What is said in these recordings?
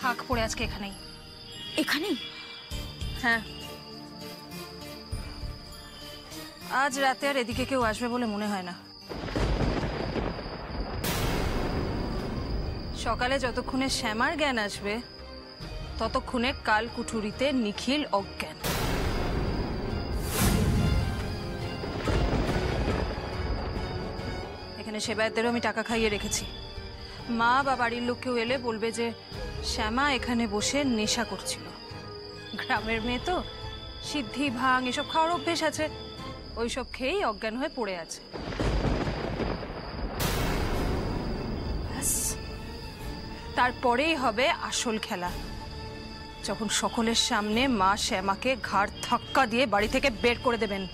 থাক পড়ে আজকে এখানেই। এখানেই? হ্যাঁ, আজ রাতে আর এদিকে কেউ আসবে বলে মনে হয় না। সকালে যতক্ষণে শ্যামার জ্ঞান আসবে ততক্ষণে কাল কুঠুরিতে নিখিল অজ্ঞান। এখানে সেবায়তদেরও আমি টাকা খাইয়ে রেখেছি। মা বা বাড়ির লোক কেউ এলে বলবে যে শ্যামা এখানে বসে নেশা করছিল। গ্রামের মেয়ে তো, সিদ্ধি ভাং এসব খাওয়ার অভ্যেস আছে, ওইসব খেয়েই অজ্ঞান হয়ে পড়ে আছে। তারপরেই হবে আসল খেলা, যখন সকলের সামনে মা শ্যামাকে ঘাড় ধাক্কা দিয়ে বাড়ি থেকে বের করে দেবেন।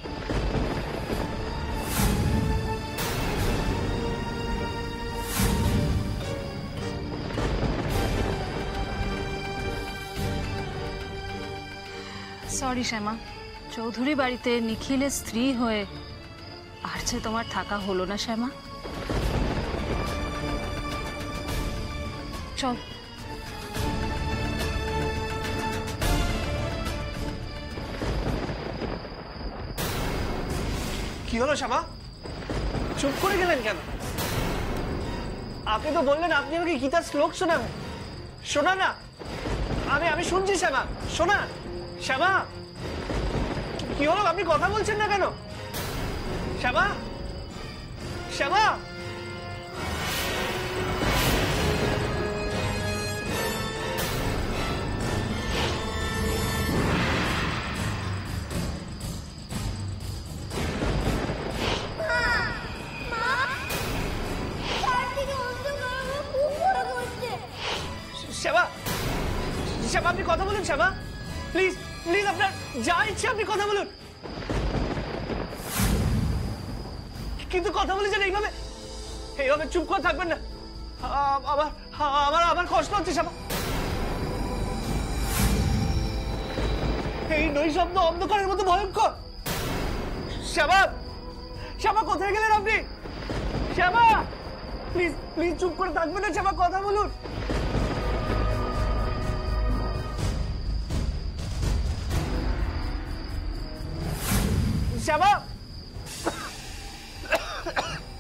সরি শ্যামা, চৌধুরী বাড়িতে নিখিলের স্ত্রী হয়ে আর যে তোমার থাকা হলো না শ্যামা। চল। কি হলো শ্যামা, চুপ করে গেলেন কেন? আপনি তো বললেন আপনি আমাকে গীতার শ্লোক শোনাবেন। শোনা না, আমি শুনছি শ্যামা, শোনা। শ্যামা, কি হলো, আপনি কথা বলছেন না কেন? শ্যামা, শ্যামা, শ্যামা, শ্যামা আপনি কথা বলুন। শ্যামা প্লিজ, প্লিজ আপনার যা ইচ্ছে আপনি কথা বলুন, কিন্তু কথা বলেছেন এইভাবে, এইভাবে চুপ করে থাকবেন না। আমার কষ্ট হচ্ছে শ্যামা। এই নৈশব্দ অন্ধকারের মতো ভয়ঙ্কর। শ্যামা, শ্যামা কোথায় গেলেন আপনি? শ্যামা প্লিজ, প্লিজ চুপ করে থাকবেন না শ্যামা, কথা বলুন। শ্যামা,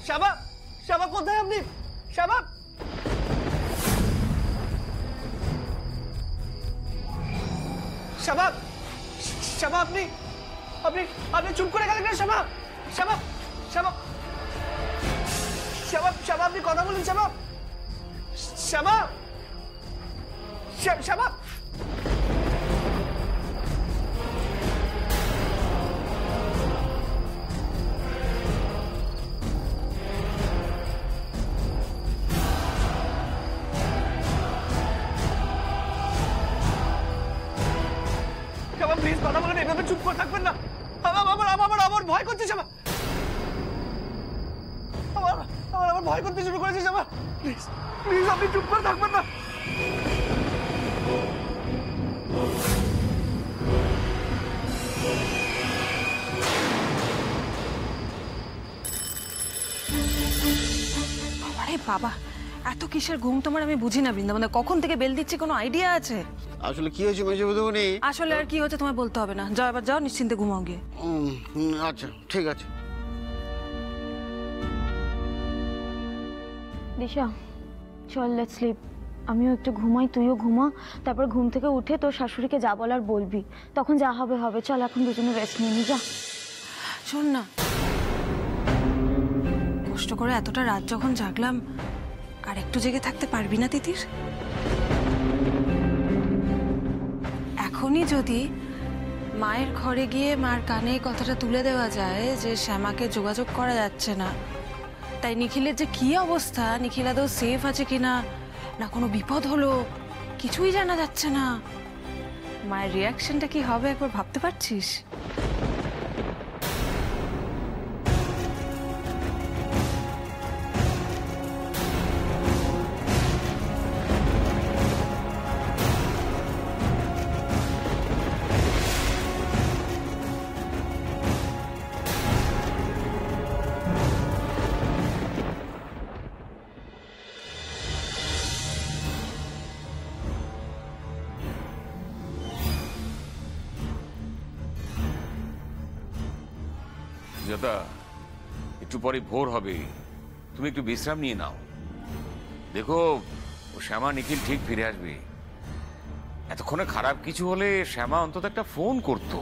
শ্যামা, শ্যামা কোথায় আপনি? শ্যামা, শ্যামা, শ্যামা আপনি আপনি আপনি চুপ করে গেলেন কেন? শ্যামা, শ্যামা, শ্যামা, শ্যামা, শ্যামা আপনি কথা বলুন। শ্যামা, শ্যামা, শ্যামা, প্লিজ কথা বলেন, এভাবে চুপ করে থাকবেন না। আমার ভয় করছে শ্যামা, আমার ভয় করতে শুরু করেছে শ্যামা। প্লিজ, প্লিজ আপনি চুপ করে থাকবেন না। আরে বাবা, এত কিসের ঘুম তোমার আমি বুঝি না বৃন্দাবন। কখন থেকে বেল দিচ্ছি, কোনো আইডিয়া আছে? আসলে কি হয়েছে মেজবুদুমণি? আসলে আর কি হচ্ছে তোমায় বলতে হবে না, যাও এবার যাও, নিশ্চিন্তে ঘুমাও গিয়ে। আচ্ছা ঠিক আছে। দিশা চল, লেটস স্লিপ। আমিও একটু ঘুমাই, তুইও ঘুমা, তারপর ঘুম থেকে উঠে তোর শাশুড়িকে যা বলার বলবি, তখন যা হবে হবে। চল এখন দুজনে রেস্ট নিয়ে নি, যা। শোন না, কষ্ট করে এতটা রাত যখন জাগলাম, আর একটু জেগে থাকতে পারবি না তিতির? এখনই যদি মায়ের ঘরে গিয়ে মার কানে এই কথাটা তুলে দেওয়া যায় যে শ্যামাকে যোগাযোগ করা যাচ্ছে না, তাই নিখিলের যে কি অবস্থা, নিখিল আদৌ সেফ আছে কিনা, না কোনো বিপদ হলো, কিছুই জানা যাচ্ছে না, মায়ের রিয়াকশনটা কি হবে একবার ভাবতে পারছিস? সুজাতা, একটু পরে ভোর হবে, তুমি একটু বিশ্রাম নিয়ে নাও। দেখো, ও শ্যামা নিখিল ঠিক ফিরে আসবে। এতক্ষণে খারাপ কিছু হলে শ্যামা অন্তত একটা ফোন করতো।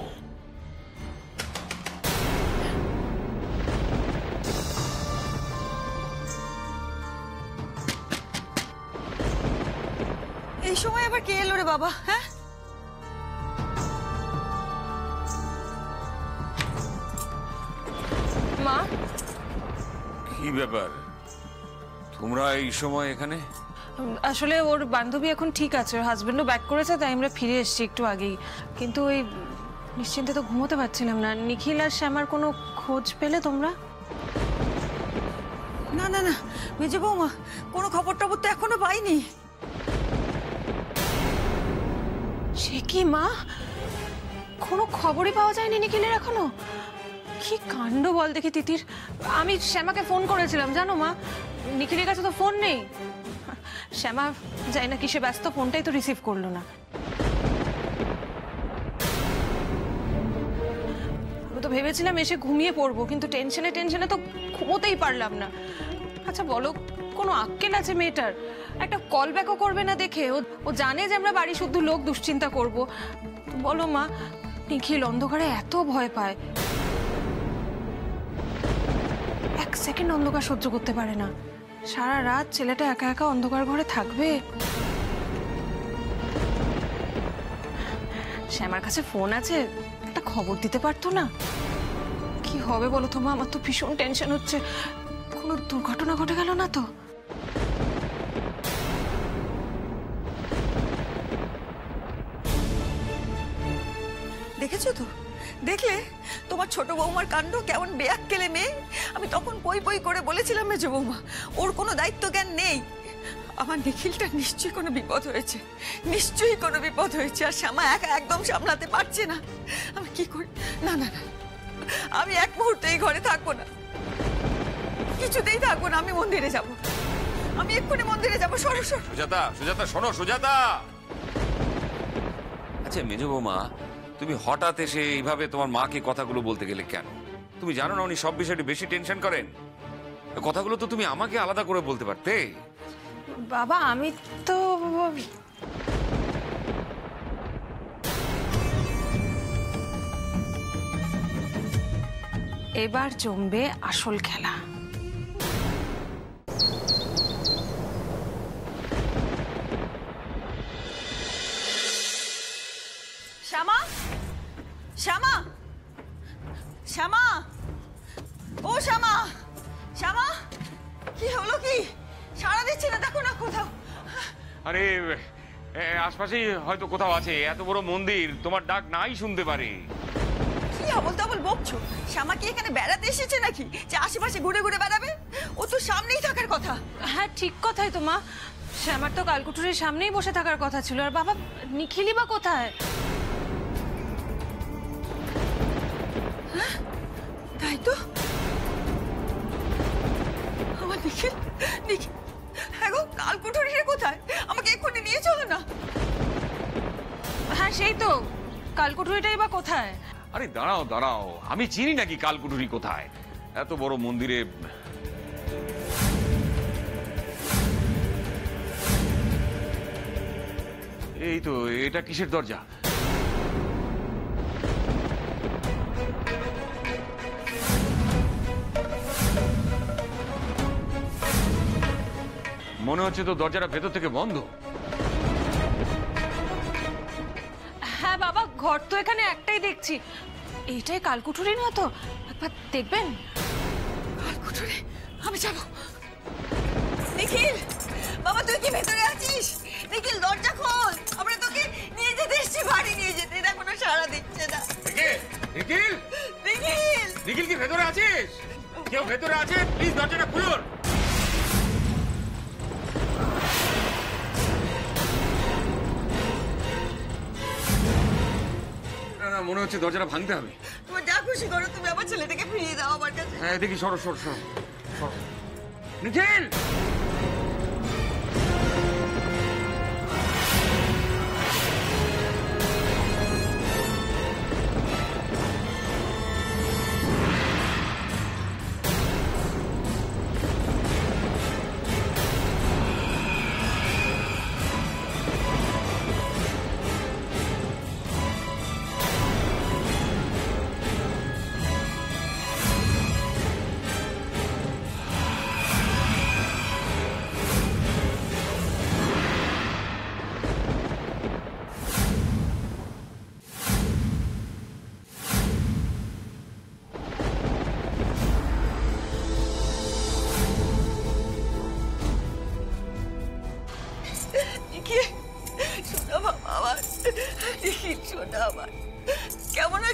এই সময় আবার কে এলো রে বাবা? হ্যাঁ, মা, কি ব্যাপার, তোমরা এই সময় এখানে? আসলে ওর বান্ধবী এখন ঠিক আছে, ওর হাজবেন্ডও ব্যাক করেছে, তাই আমরা ফিরে এসেছি একটু আগেই। কিন্তু ওই নিশ্চিন্তে তো ঘুমোতে পারছিলাম না। নিখিল আর শ্যামার কোনো খোঁজ পেলে তোমরা? না না না মেজো বৌমা, কোনো খবর টবর তো এখনো পাইনি। সে কি মা, কোনো খবরই পাওয়া যায়নি নিখিলের এখনো? কি কাণ্ড বল দেখি তিতির। আমি শ্যামাকে ফোন করেছিলাম জানো মা, নিখিলের কাছে তো ফোন নেই। শ্যামা যাই না কিসে ব্যস্ত, ফোনটাই তো রিসিভ করলো না। আমি তো ভেবেছিলাম এসে ঘুমিয়ে পড়বো, কিন্তু টেনশনে টেনশনে তো ঘুমোতেই পারলাম না। আচ্ছা বলো, কোনো আক্কেল আছে মেয়েটার? একটা কল ব্যাকও করবে না দেখে? ও জানে যে আমরা বাড়ি শুদ্ধ লোক দুশ্চিন্তা করব। বলো মা, নিখিল অন্ধকারে এত ভয় পায়, এক সেকেন্ড অন্ধকার সহ্য করতে পারে না। সারা রাত ছেলেটা একা একা অন্ধকার ঘরে থাকবে। শ্যামার কাছে ফোন আছে, একটা খবর দিতে পারতো না? কি হবে বলো তো মা, আমার তো ভীষণ টেনশন হচ্ছে। কোনো দুর্ঘটনা ঘটে গেল না তো? দেখেছো তো, দেখলে তোমার ছোট বৌমার কাণ্ড, কেমন বেয়াক্কেলে মেয়ে। আমি তখন পই পই করে বলেছিলাম মেজো বৌমা, ওর কোনো দায়িত্ব জ্ঞান নেই। আমার নিখিলটা নিশ্চয়ই কোনো বিপদ হয়েছে, নিশ্চয়ই কোনো বিপদ হয়েছে। আর শ্যামা একা একদম সামলাতে পারছে না। আমি কি করি? না না না, আমি এক মুহূর্তে এই ঘরে থাকবো না, কিছুতেই থাকবো না। আমি মন্দিরে যাব, আমি এক্ষুনি মন্দিরে যাবো। সরো সরো। সুজাতা, সুজাতা শোনো, সুজাতা। আচ্ছা মেজো বৌমা, তুমি হঠাৎ এসে এইভাবে তোমার মাকে কথাগুলো বলতে গেলে কেন? তুমি জানো না উনি সব বিষয়টি বেশি টেনশন করেন? কথাগুলো তো তুমি আমাকে আলাদা করে বলতে পারতে। বাবা আমি তো এবার জমবে আসল খেলা। শ্যামা, শ্যামা, শ্যামা, ও শ্যামা, শ্যামা, কি হলো? কি সাড়া দিচ্ছে না? দেখো না কোথাও। আরে আশপাশেই হয়তো কোথাও আছে, এত বড় মন্দির, তোমার ডাক নাই শুনতে পারে। কি আবল তাবল বকছো? শ্যামা কি এখানে বেড়াতে এসেছে নাকি যে আশেপাশে ঘুরে ঘুরে বেড়াবে? ও তো সামনেই থাকার কথা। হ্যাঁ ঠিক কথাই তো মা, শ্যামার তো কালকুটুরির সামনেই বসে থাকার কথা ছিল। আর বাবা নিখিলই বা কোথায়? তাই তো, আমার নিখিল, নিখিল, হ্যাঁ গো, কালকুটুরির কোথায়? আমাকে এক্ষুনি নিয়ে চলো না। হ্যাঁ সেই তো, কালকুটুরিটাই বা কোথায়? আরে দাঁড়াও দাঁড়াও, আমি চিনি নাকি কালকুটুরি কোথায়? এত বড় মন্দিরে। এই তো, এটা কিসের দরজা? মনে হচ্ছে তো দরজাটা ভেতর থেকে বন্ধ। হ্যাঁ বাবা, ঘর তো এখানে একটাই দেখছি। এইটাই কালকুটুরি না তো? একবার দেখবেন। কালকুটুরি? আমি যাব। নিখিল বাবা, তুই কি ভেতরে আছিস? নিখিল দরজা খোল, আমরা তোকে নিয়ে যেতে এসেছি, বাড়ি নিয়ে যেতে। এটা কোনো সাড়া দিচ্ছে না। নিখিল, নিখিল, নিখিল কি ভেতরে আছিস? কেউ ভেতরে আছে? প্লিজ দরজাটা খুলুন। মনে হচ্ছে দরজাটা ভাঙতে হবে। তোমার যা খুশি করো, তুমি আমার ছেলেটাকে ফিরিয়ে দাও আমার কাছে। হ্যাঁ দেখি, সরো সরো সরো। নিখিল,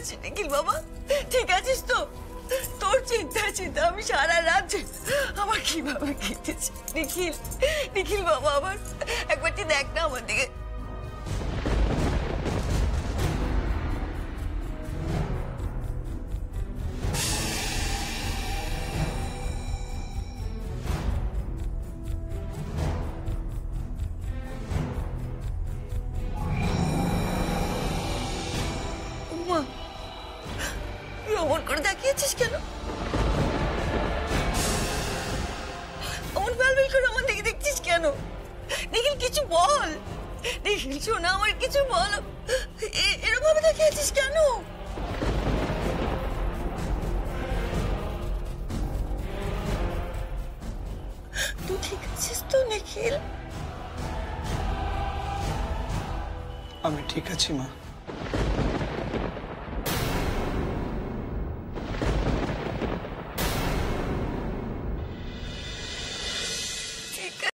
আছে নিখিল বাবা? ঠিক আছিস তো? তোর চিন্তা আমি সারা রাত আমার কিভাবে কেটেছে। নিখিল, নিখিল বাবা আমার একবার তুই দেখ না আমার দিকে। উমা, তুই অমন করে তাকিয়েছিস কেন? অমন বেলবেল করে আমার দিকে দেখছিস কেন? নিখিল কিছু বল। নিখিল শোনা, আমার কিছু বল। এরকম ভাবে তাকিয়েছিস কেন? তুই ঠিক আছিস তো নিখিল? আমি ঠিক আছি মা। ঠিক আছে।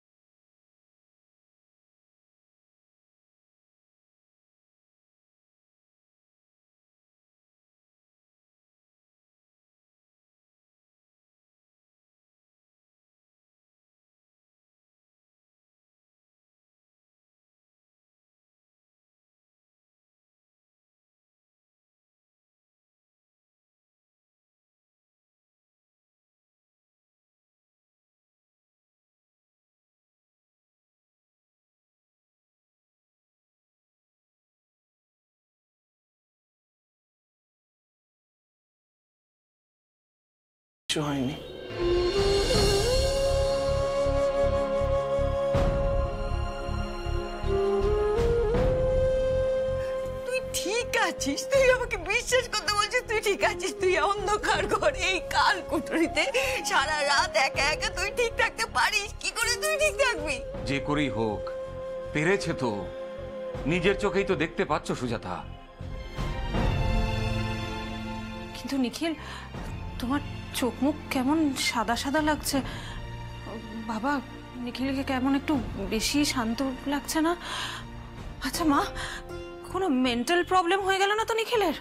কিছু হয়নি। তুই ঠিক আছিস? তুই আমাকে বিশ্বাস করতে বলছিস তুই ঠিক আছিস? তুই অন্ধকার ঘরে এই কাল কুঠুরিতে সারা রাত একা একা তুই ঠিক থাকতে পারিস? কি করে তুই ঠিক থাকবি? যে করেই হোক পেরেছে তো, নিজের চোখেই তো দেখতে পাচ্ছ সুজাতা। কিন্তু নিখিল, তোমার চোখ মুখ কেমন সাদা সাদা লাগছে বাবা। নিখিলকে কেমন একটু বেশি শান্ত লাগছে না? আচ্ছা মা, কোনো মেন্টাল প্রবলেম হয়ে গেল না তো নিখিলের?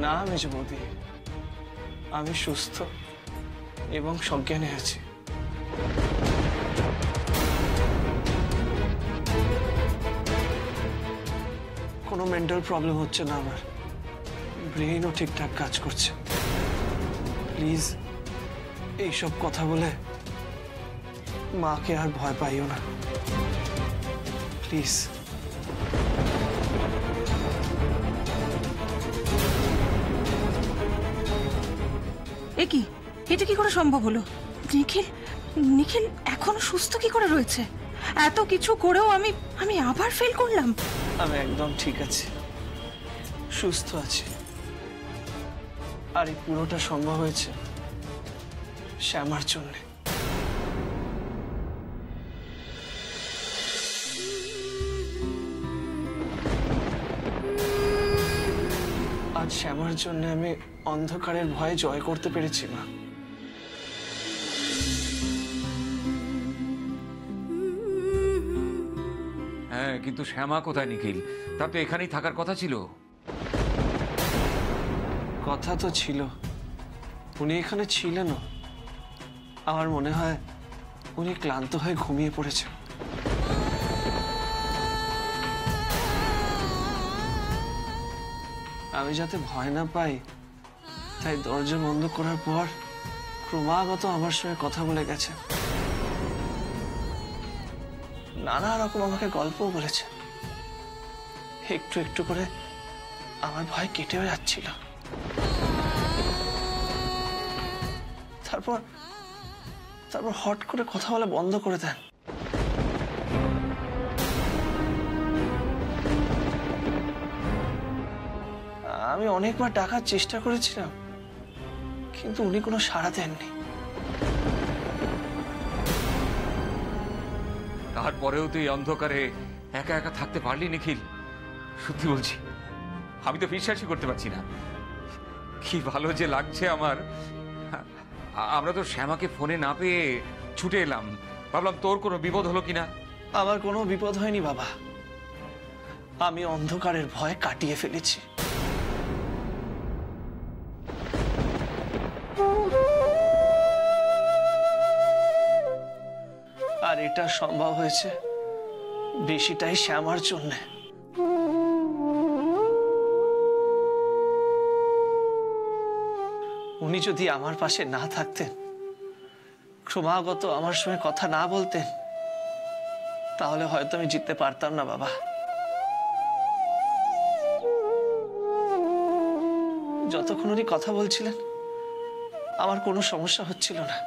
না মেজো বৌদি, আমি সুস্থ এবং সজ্ঞানে আছি। কোনো মেন্টাল প্রবলেম হচ্ছে না আমার, ব্রেইনও ঠিকঠাক কাজ করছে। প্লিজ এইসব কথা বলে মাকে আর ভয় পাইও না, প্লিজ। এ কি, এটা কি করে সম্ভব হলো? নিখিল, নিখিল এখনো সুস্থ কি করে রয়েছে? এত কিছু করেও আমি আমি আবার ফেল করলাম। আমি একদম ঠিক আছি, সুস্থ আছি। আর এই পুরোটা সম্ভব হয়েছে শ্যামার জন্য। আজ শ্যামার জন্য আমি অন্ধকারের ভয়ে জয় করতে পেরেছি মা। হ্যাঁ, কিন্তু শ্যামা কোথায় নিখিল? তার তো এখানেই থাকার কথা ছিল। কথা তো ছিল, উনি এখানে ছিলেনও। আমার মনে হয় উনি ক্লান্ত হয়ে ঘুমিয়ে পড়েছেন। আমি যাতে ভয় না পাই তাই দরজা বন্ধ করার পর ক্রমাগত আমার সঙ্গে কথা বলে গেছে। নানা রকম আমাকে গল্পও বলেছে। একটু একটু করে আমার ভয় কেটেও যাচ্ছিল। তারপর তারপর হট করে কথা বলা বন্ধ করে দেন। আমি অনেকবার ডাকার চেষ্টা করেছিলাম, কিন্তু উনি কোনো সাড়া দেননি। তারপরেও তুই অন্ধকারে একা একা থাকতে পারলি নিখিল? সত্যি বলছি, আমি তো বিশ্বাসই করতে পারছি না। কি ভালো যে লাগছে আমার। আমরা তো শ্যামাকে ফোনে না পেয়ে ছুটে এলাম, ভাবলাম তোর কোনো বিপদ হলো কিনা। আমার কোনো বিপদ হয়নি বাবা, আমি অন্ধকারের ভয় কাটিয়ে ফেলেছি। আর এটা সম্ভব হয়েছে বেশিটাই শ্যামার জন্য। উনি যদি আমার পাশে না থাকতেন, ক্রমাগত আমার সঙ্গে কথা না বলতেন, তাহলে হয়তো আমি জিততে পারতাম না বাবা। যতক্ষণ উনি কথা বলছিলেন আমার কোনো সমস্যা হচ্ছিল না,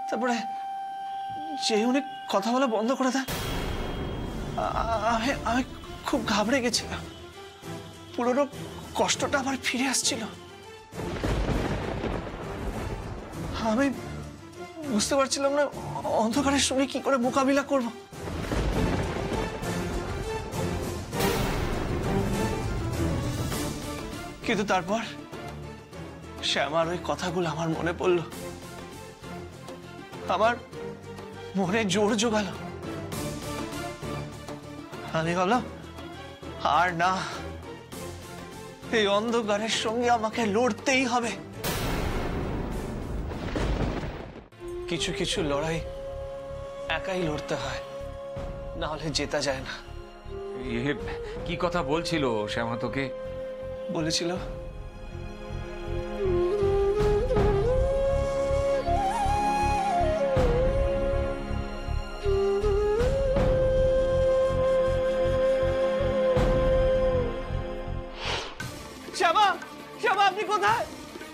তারপরে যে উনি কথা বলা বন্ধ করে দেন, আমি খুব ঘাবড়ে গেছিলাম। পুরনো কষ্টটা আবার ফিরে আসছিল। আমি বুঝতে পারছিলাম না অন্ধকারের সঙ্গে কি করে মোকাবিলা করব। কিন্তু তারপর শ্যামার ওই কথাগুলো আমার মনে পড়ল, আমার মনে জোর জোগালো। আমি বললাম, আর না, এই অন্ধকারের সঙ্গে আমাকে লড়তেই হবে। কিছু কিছু লড়াই একাই লড়তে হয়, না হলে জেতা যায় না। কি কথা বলছিল শ্যামা তোকে? বলেছিল শ্যামা, শ্যামা আপনি কোথায়?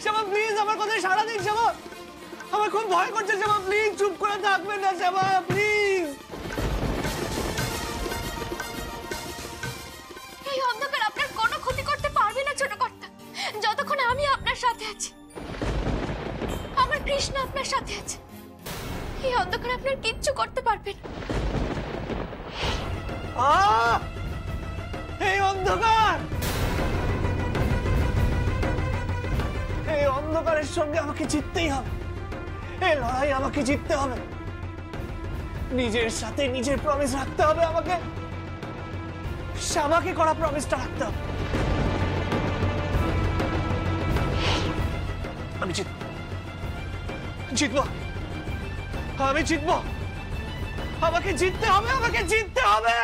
শ্যামা প্লিজ আমার কথায় সাড়া দিন। শ্যামা, আমার খুব ভয় করছে। শ্যামা প্লিজ চুপ করে থাকবেন না। শ্যামা প্লিজ। এই অন্ধকার আপনার কোনো ক্ষতি করতে পারবে না ছোট কর্তা, যতক্ষণ আমি আপনার সাথে আছি। আমার কৃষ্ণ আপনার সাথে আছে, এই অন্ধকার আপনার কিচ্ছু করতে পারবে না। এই অন্ধকার, এই অন্ধকারের সঙ্গে আমাকে জিততেই হবে। এই লড়াই আমাকে জিততে হবে। নিজের সাথে নিজের প্রমিস রাখতে হবে আমাকে। শ্যামাকে করা প্রমিসটা রাখতে হবে। আমি জিতবো, আমি জিতবো। আমাকে জিততে হবে, আমাকে জিততে হবে।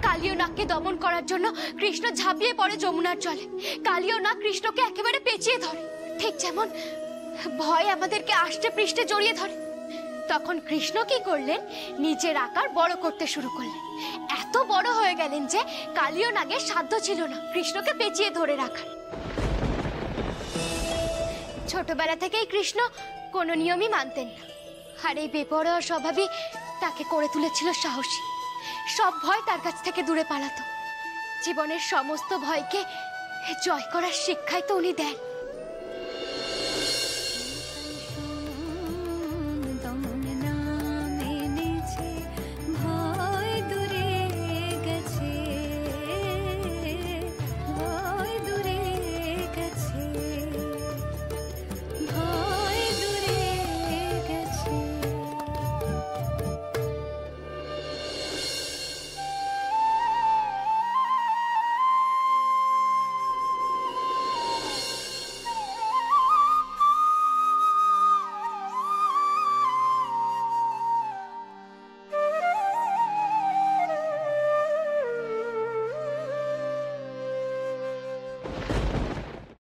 কালীয় নাগকে দমন করার জন্য কৃষ্ণ ঝাঁপিয়ে পড়ে যমুনার জলে। কালীয় নাগ কৃষ্ণকে একেবারে পেঁচিয়ে ধরে, ঠিক যেমন ভয় আমাদেরকে আষ্টে পৃষ্ঠে জড়িয়ে ধরে। তখন কৃষ্ণ কি করলেন, নিজের আকার বড় করতে শুরু করলেন। এত বড় হয়ে গেলেন যে কালীয় নাগের সাধ্য ছিল না কৃষ্ণকে পেঁচিয়ে ধরে রাখার। ছোটবেলা থেকেই কৃষ্ণ কোনো নিয়মই মানতেন না, আর এই বেপরোয়া স্বভাবই তাকে করে তুলেছিল সাহসী। সব ভয় তার কাছ থেকে দূরে পালাতো। জীবনের সমস্ত ভয়কে জয় করার শিক্ষাই তো উনি দেন।